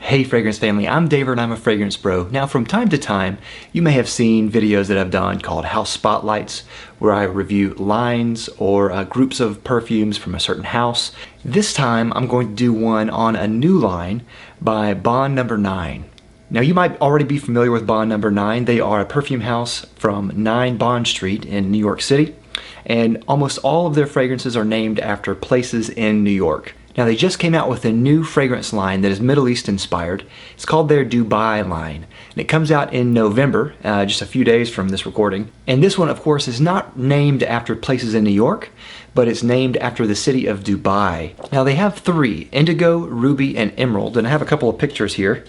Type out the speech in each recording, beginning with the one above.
Hey Fragrance Family, I'm David and I'm a fragrance bro. Now from time to time, you may have seen videos that I've done called House Spotlights, where I review lines or groups of perfumes from a certain house. This time I'm going to do one on a new line by Bond No. 9. Now you might already be familiar with Bond No. 9. They are a perfume house from 9 Bond Street in New York City, and almost all of their fragrances are named after places in New York. Now they just came out with a new fragrance line that is Middle East inspired. It's called their Dubai line, and it comes out in November, just a few days from this recording. And this one, of course, is not named after places in New York, but it's named after the city of Dubai. Now they have 3, Indigo, Ruby, and Emerald, and I have a couple of pictures here.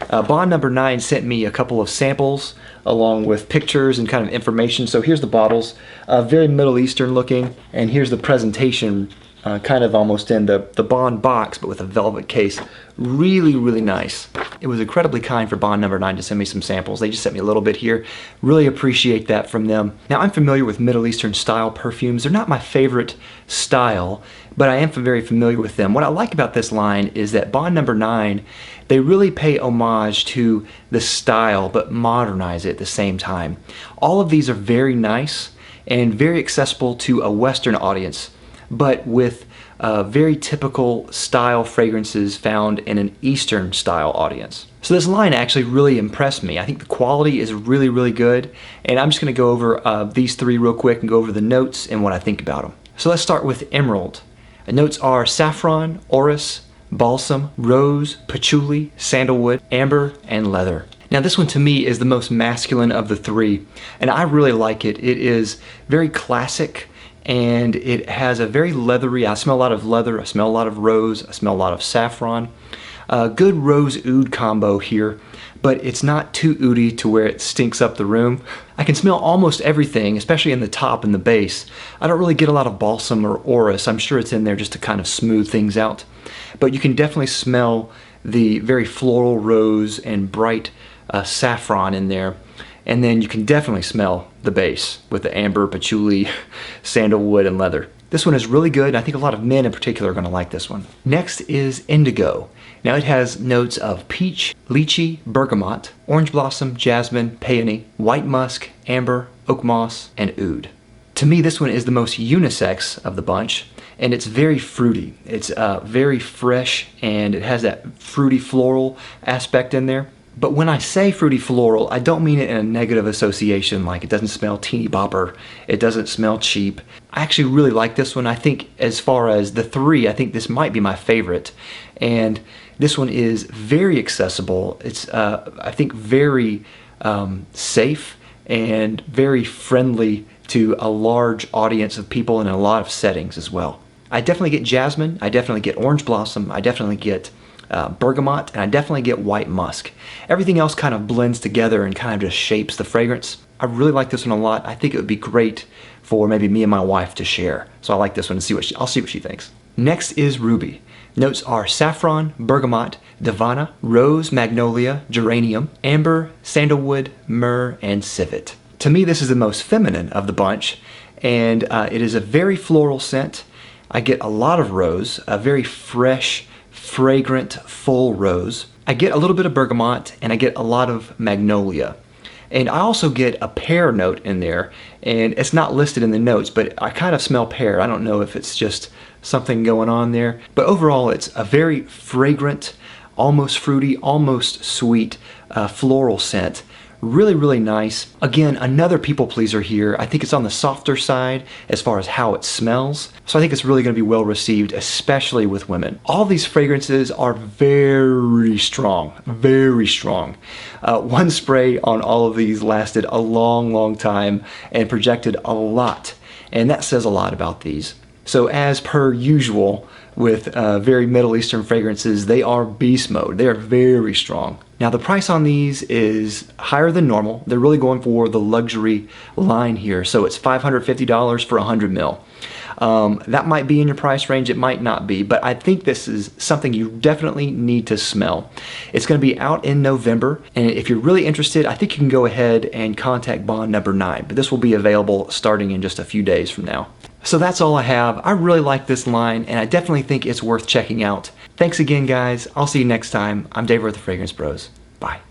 Bond No. 9 sent me a couple of samples along with pictures and kind of information. So here's the bottles, very Middle Eastern looking, and here's the presentation, kind of almost in the Bond box, but with a velvet case. Really, really nice. It was incredibly kind for Bond No. 9 to send me some samples. They just sent me a little bit here. Really appreciate that from them. Now, I'm familiar with Middle Eastern style perfumes. They're not my favorite style, but I am very familiar with them. What I like about this line is that Bond No. 9, they really pay homage to the style, but modernize it at the same time. All of these are very nice and very accessible to a Western audience, but with very typical style fragrances found in an Eastern style audience. So this line actually really impressed me. I think the quality is really, really good, and I'm just going to go over these 3 real quick and go over the notes and what I think about them. So let's start with Emerald. The notes are saffron, orris, balsam, rose, patchouli, sandalwood, amber, and leather. Now this one to me is the most masculine of the 3, and I really like it. It is very classic, and it has a very leathery, I smell a lot of leather, I smell a lot of rose, I smell a lot of saffron. Good rose oud combo here, but it's not too oudy to where it stinks up the room. I can smell almost everything, especially in the top and the base. I don't really get a lot of balsam or orris. I'm sure it's in there just to kind of smooth things out. But you can definitely smell the very floral rose and bright saffron in there. And then you can definitely smell the base with the amber, patchouli, sandalwood, and leather. This one is really good, and I think a lot of men in particular are going to like this one. Next is Indigo. Now it has notes of peach, lychee, bergamot, orange blossom, jasmine, peony, white musk, amber, oak moss, and oud. To me, this one is the most unisex of the bunch, and it's very fruity. It's very fresh, and it has that fruity floral aspect in there. But when I say fruity floral, I don't mean it in a negative association, like it doesn't smell teeny bopper, it doesn't smell cheap. I actually really like this one. I think as far as the 3, I think this might be my favorite. And this one is very accessible. It's, I think, very safe and very friendly to a large audience of people in a lot of settings as well. I definitely get jasmine, I definitely get orange blossom, I definitely get bergamot, and I definitely get white musk. Everything else kind of blends together and kind of just shapes the fragrance. I really like this one a lot. I think it would be great for maybe me and my wife to share. So I like this one and I'll see what she thinks. Next is Ruby. Notes are saffron, bergamot, davana, rose, magnolia, geranium, amber, sandalwood, myrrh, and civet. To me, this is the most feminine of the bunch, and it is a very floral scent. I get a lot of rose, a very fresh, fragrant, full rose. I get a little bit of bergamot, and I get a lot of magnolia. And I also get a pear note in there, and it's not listed in the notes, but I kind of smell pear. I don't know if it's just something going on there, but overall it's a very fragrant, almost fruity, almost sweet floral scent. Really, really nice. Again, another people pleaser here. I think it's on the softer side as far as how it smells. So I think it's really going to be well received, especially with women. All these fragrances are very strong, very strong. One spray on all of these lasted a long, long time and projected a lot. And that says a lot about these. So as per usual with very Middle Eastern fragrances, they are beast mode. They are very strong. Now the price on these is higher than normal. They're really going for the luxury line here. So it's $550 for 100 ml. That might be in your price range, it might not be, but I think this is something you definitely need to smell. It's going to be out in November, and if you're really interested, I think you can go ahead and contact Bond No. 9, but this will be available starting in just a few days from now. So that's all I have. I really like this line, and I definitely think it's worth checking out. Thanks again, guys. I'll see you next time. I'm Dave with the Fragrance Bros. Bye.